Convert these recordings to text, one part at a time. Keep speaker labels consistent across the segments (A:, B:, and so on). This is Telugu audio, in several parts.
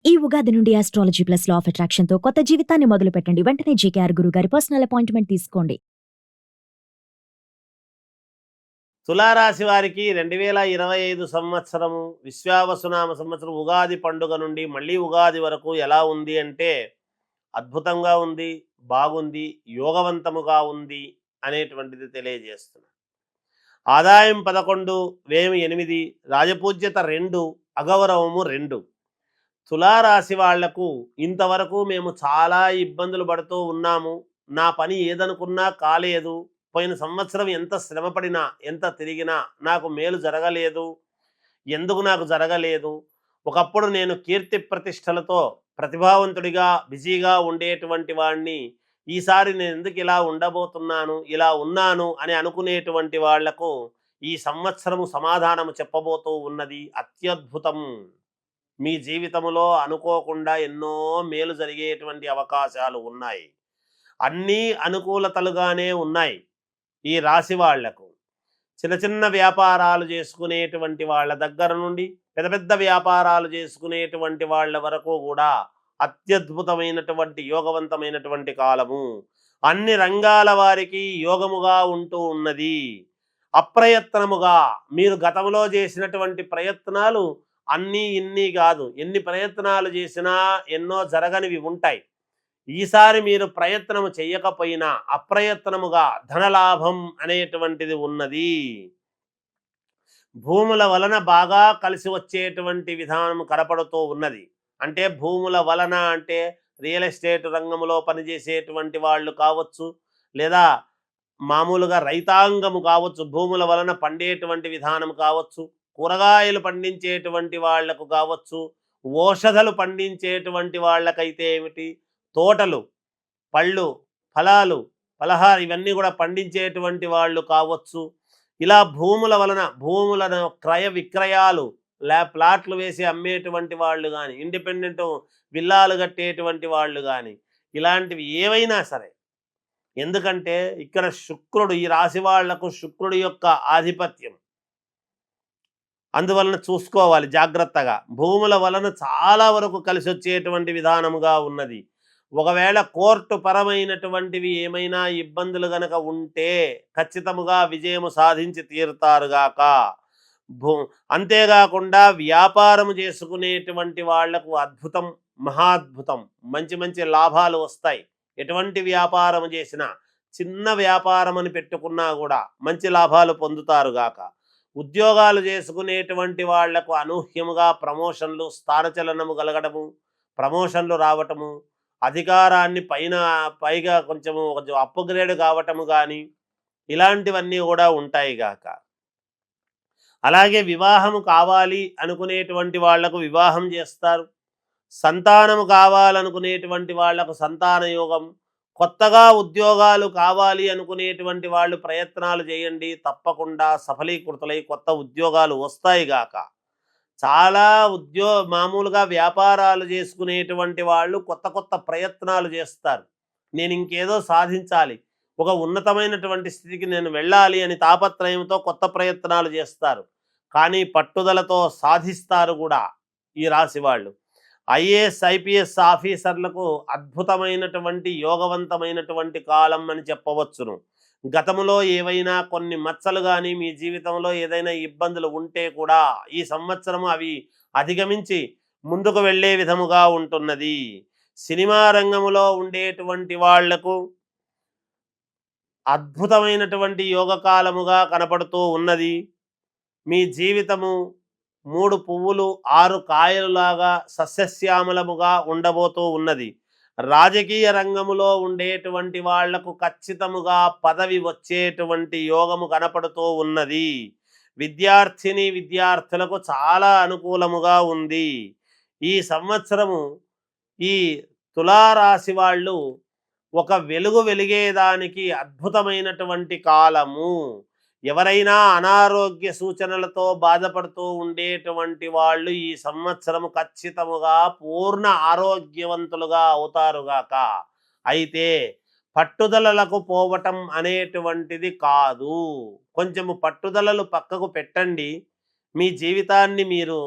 A: ఈ ఉగాది నుండి ఆస్ట్రాలజీ ప్లస్ లా ఆఫ్ అట్రాక్షన్‌తో కొత్త జీవితాన్ని మొదలుపెట్టండి. వెంటనే జేకేఆర్ గురుగారి పర్సనల్ అపాయింట్‌మెంట్ తీసుకోండి.
B: తులారాశి వారికి 2025 సంవత్సరము విశ్వావసునామ సంవత్సరం ఉగాది పండుగ నుండి మళ్ళీ ఉగాది వరకు ఎలా ఉంది అంటే అద్భుతంగా ఉంది, బాగుంది, యోగవంతముగా ఉంది అనేటువంటిది తెలియజేస్తున్నా. ఆదాయం 11, వ్యయం 8, రాజపూజ్యత 2, అగౌరవము 2. తులారాశి వాళ్లకు ఇంతవరకు మేము చాలా ఇబ్బందులు పడుతూ ఉన్నాము, నా పని ఏదనుకున్నా కాలేదు, పోయిన సంవత్సరం ఎంత శ్రమపడినా ఎంత తిరిగినా నాకు మేలు జరగలేదు, ఎందుకు నాకు జరగలేదు, ఒకప్పుడు నేను కీర్తి ప్రతిష్టలతో ప్రతిభావంతుడిగా బిజీగా ఉండేటువంటి వాడిని, ఈసారి నేను ఎందుకు ఇలా ఉండబోతున్నాను, ఇలా ఉన్నాను అని అనుకునేటువంటి వాళ్లకు ఈ సంవత్సరము సమాధానము చెప్పబోతూ ఉన్నది. అత్యద్భుతం. మీ జీవితంలో అనుకోకుండా ఎన్నో మేలు జరిగేటువంటి అవకాశాలు ఉన్నాయి. అన్నీ అనుకూలతలుగానే ఉన్నాయి. ఈ రాశి వాళ్లకు చిన్న చిన్న వ్యాపారాలు చేసుకునేటువంటి వాళ్ళ దగ్గర నుండి పెద్ద పెద్ద వ్యాపారాలు చేసుకునేటువంటి వాళ్ళ వరకు కూడా అత్యద్భుతమైనటువంటి యోగవంతమైనటువంటి కాలము. అన్ని రంగాల వారికి యోగముగా ఉంటూ ఉన్నది. అప్రయత్నముగా మీరు గతంలో చేసినటువంటి ప్రయత్నాలు అన్నీ ఇన్ని కాదు, ఎన్ని ప్రయత్నాలు చేసినా ఎన్నో జరగనివి ఉంటాయి. ఈసారి మీరు ప్రయత్నము చేయకపోయినా అప్రయత్నముగా ధనలాభం అనేటువంటిది ఉన్నది. భూముల వలన బాగా కలిసి వచ్చేటువంటి విధానం కనపడుతూ ఉన్నది. అంటే భూముల వలన అంటే రియల్ ఎస్టేట్ రంగంలో పనిచేసేటువంటి వాళ్ళు కావచ్చు, లేదా మామూలుగా రైతాంగము కావచ్చు, భూముల వలన పండేటువంటి విధానం కావచ్చు, కూరగాయలు పండించేటువంటి వాళ్లకు కావచ్చు, ఔషధాలు పండించేటువంటి వాళ్ళకైతే ఏమిటి, తోటలు, పళ్ళు, ఫలాలు, ఫలహారం ఇవన్నీ కూడా పండించేటువంటి వాళ్ళు కావచ్చు, ఇలా భూముల వలన భూములను క్రయ విక్రయాలు ప్లాట్లు వేసి అమ్మేటువంటి వాళ్ళు కానీ, ఇండిపెండెంట్ విల్లాలు కట్టేటువంటి వాళ్ళు కానీ, ఇలాంటివి ఏవైనా సరే, ఎందుకంటే ఇక్కడ శుక్రుడు, ఈ రాశి వాళ్లకు శుక్రుడి యొక్క ఆధిపత్యం, అందువలన చూసుకోవాలి జాగ్రత్తగా. భూముల వలన చాలా వరకు కలిసి వచ్చేటువంటి విధానముగా ఉన్నది. ఒకవేళ కోర్టు పరమైనటువంటివి ఏమైనా ఇబ్బందులు గనక ఉంటే ఖచ్చితముగా విజయము సాధించి తీరుతారుగాక. అంతేకాకుండా వ్యాపారము చేసుకునేటువంటి వాళ్లకు అద్భుతం, మహాద్భుతం, మంచి మంచి లాభాలు వస్తాయి. ఎటువంటి వ్యాపారం చేసినా, చిన్న వ్యాపారం అని పెట్టుకున్నా కూడా మంచి లాభాలు పొందుతారుగాక. ఉద్యోగాలు చేసుకునేటువంటి వాళ్లకు అనూహ్యముగా ప్రమోషన్లు, స్థానచలనము కలగడము, ప్రమోషన్లు రావటము, అధికారాన్ని పైగా కొంచెం అప్గ్రేడ్ కావటము కానీ, ఇలాంటివన్నీ కూడా ఉంటాయి గాక. అలాగే వివాహము కావాలి అనుకునేటువంటి వాళ్లకు వివాహం చేస్తారు. సంతానము కావాలనుకునేటువంటి వాళ్లకు సంతాన యోగం, కొత్తగా ఉద్యోగాలు కావాలి అనుకునేటువంటి వాళ్ళు ప్రయత్నాలు చేయండి, తప్పకుండా సఫలీకృతులై కొత్త ఉద్యోగాలు వస్తాయి గాక. చాలా మామూలుగా వ్యాపారాలు చేసుకునేటువంటి వాళ్ళు కొత్త కొత్త ప్రయత్నాలు చేస్తారు. నేను ఇంకేదో సాధించాలి, ఒక ఉన్నతమైనటువంటి స్థితికి నేను వెళ్ళాలి అని తాపత్రయంతో కొత్త ప్రయత్నాలు చేస్తారు. కానీ పట్టుదలతో సాధిస్తారు కూడా ఈ రాశి వాళ్ళు. ఐఏఎస్ ఐపీఎస్ ఆఫీసర్లకు అద్భుతమైనటువంటి యోగవంతమైనటువంటి కాలం అని చెప్పవచ్చును. గతంలో ఏవైనా కొన్ని మచ్చలు కానీ మీ జీవితంలో ఏదైనా ఇబ్బందులు ఉంటే కూడా ఈ సంవత్సరం అవి అధిగమించి ముందుకు వెళ్ళే విధముగా ఉంటున్నది. సినిమా రంగంలో ఉండేటువంటి వాళ్లకు అద్భుతమైనటువంటి యోగకాలముగా కనపడుతూ ఉన్నది. మీ జీవితము 3 పువ్వులు 6 కాయలులాగా సస్యశ్యామలముగా ఉండబోతూ ఉన్నది. రాజకీయ రంగములో ఉండేటువంటి వాళ్లకు ఖచ్చితముగా పదవి వచ్చేటువంటి యోగము కనపడుతూ ఉన్నది. విద్యార్థిని విద్యార్థులకు చాలా అనుకూలముగా ఉంది. ఈ సంవత్సరము ఈ తులారాశి వాళ్ళు ఒక వెలుగు వెలిగేదానికి అద్భుతమైనటువంటి కాలము. ఎవరైనా అనారోగ్య సూచనలతో బాధపడుతూ ఉండేటువంటి వాళ్ళు ఈ సంవత్సరము ఖచ్చితముగా పూర్ణ ఆరోగ్యవంతులుగా అవుతారుగాక. అయితే పట్టుదలలకు పోవటం అనేటువంటిది కాదు, కొంచెము పట్టుదలలు పక్కకు పెట్టండి, మీ జీవితాన్ని మీరు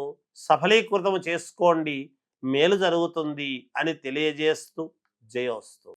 B: సఫలీకృతం చేసుకోండి, మేలు జరుగుతుంది అని తెలియజేస్తూ జయోస్తు.